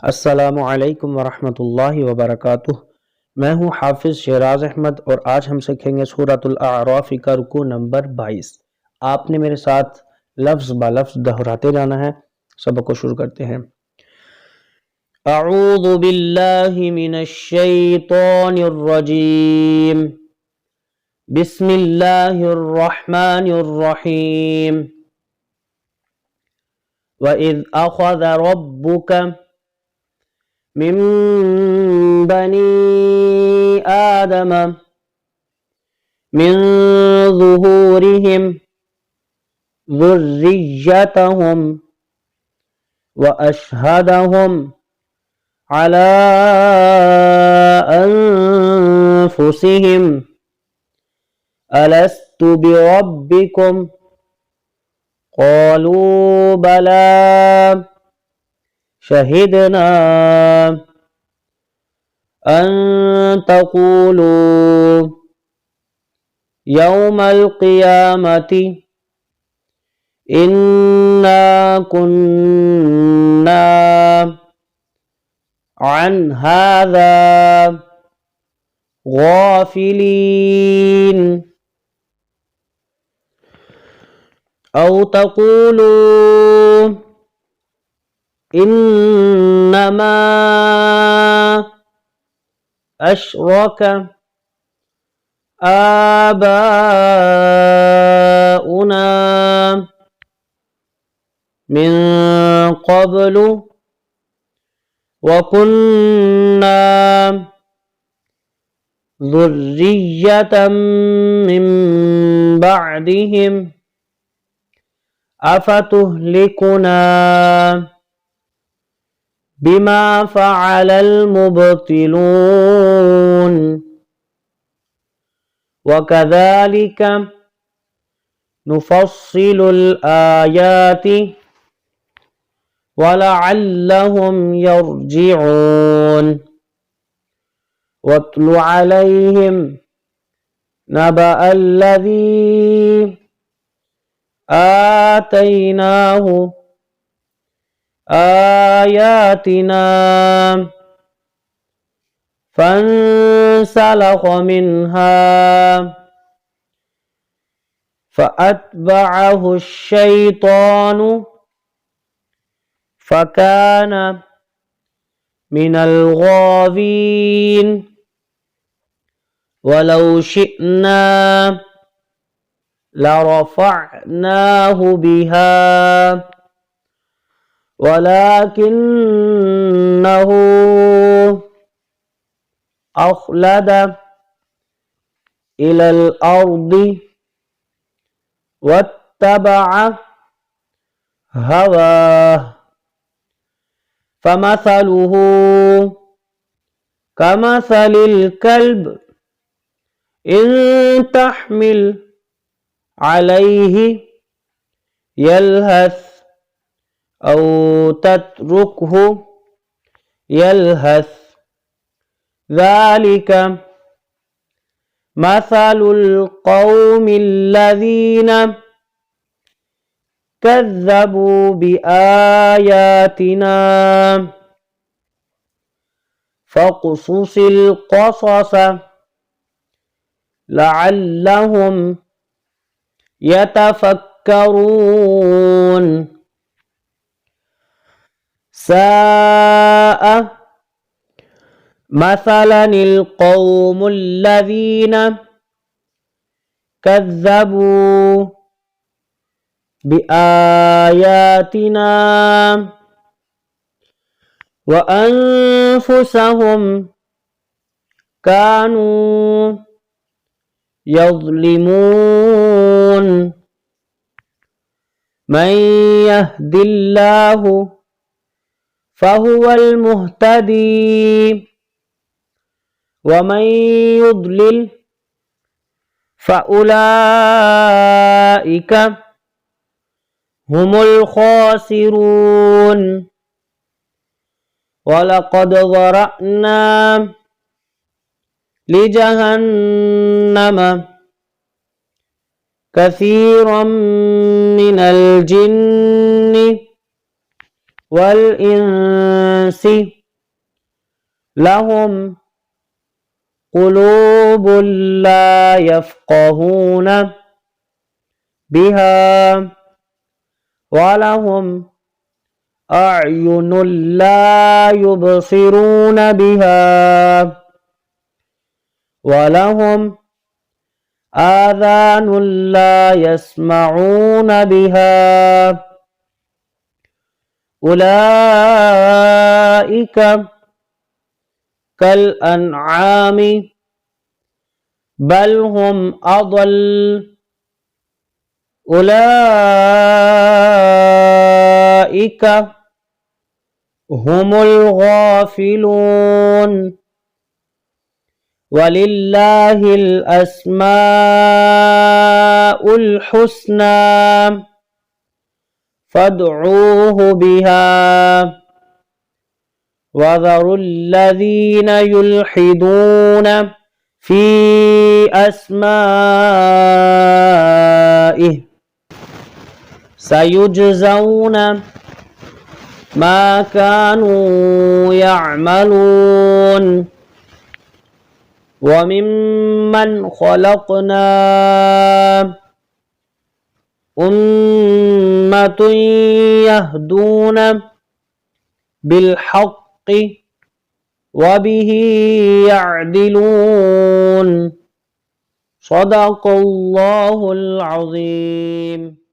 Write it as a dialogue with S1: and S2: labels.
S1: अस्सलामुअलैकुम वरहमतुल्लाहि वबरकातुह। मैं हूँ हाफिज़ शेराज अहमद और आज हम सीखेंगे सूरतुल अअराफ का रुकू नंबर 22। आपने मेरे साथ लफ्ज़ ब लफ्ज़ दोहराते जाना है। सबक को शुरू करते हैं। अऊज़ु बिल्लाहि मिनश शैतानिर रजीम। बिस्मिल्लाहिर रहमानिर रहीम। व इज़ अख़ज़ रब्बुक मिन बनी आदम मिन ज़ुहूरिहिम ज़ुर्रिय्यतहुम व अशहदहुम अला अनफुसिहिम अलस्तु बिरब्बिकुम क़ालू बला शहिदना अन तक़ूलू यौमल क़ियामति इन्ना कुन्ना अन हाज़ा गाफ़िलीन औ तक़ूलू इन्नमा अशरक आबाउना मिन क़ब्लु व कुन्ना ज़ुर्रिय्यतम मिन बअदिहिम अफ़तुहलिकुना बिमा फ़अलल मुब्तिलून व कज़ालिक नुफ़स्सिलुल आयाति व लअल्लहुम यर्जिऊन। वत्लु अलैहिम नबअल्लज़ी आतैनाहु आयातिना फंसलख़ मिन्हा फ़अत्बअहु श्शैतानु फ़कान मिनल गावीन। वलौ शिअना लरफ़अनाहु बिहा वलाकिन्नहु अख़लद इलल अर्दि वत्तबअ हवाह फमसलुहु कमसलिल कल्ब इन तहमिल अलैहि यल्हस औ तत्रुकहु यल्हस ज़ालिक मसलुल क़ौमिल्लज़ीन कज़्ज़बू बिआयातिना फ़क़्सुसिल क़सस लअल्लहुम यतफ़क्करून। साअ मसलनिल क़ौमुल्लज़ीन कज़्ज़बू बिआयातिना व अनफुसहुम कानू यज़्लिमून। मन यहदिल्लाहु फ़हुवल मुहतदी व मन युद्लिल फ़उलाइका हुमुल ख़ासिरून। वलक़द ज़रअना लिजहन्नम कसीरम मिनल जिन्नि والإنس لهم قلوب لا يفقهون بها ولهم أعين لا يبصرون بها ولهم آذان لا يسمعون بها أولئك كالأنعام بل هم أضل أولئك هم الغافلون ولله الأسماء الحسنى فادعوه بها وذروا الذين يلحدون في أسمائه سيجزون ما كانوا يعملون وممن خلقنا أمة يهدون بالحق وبه يعدلون صدق الله العظيم.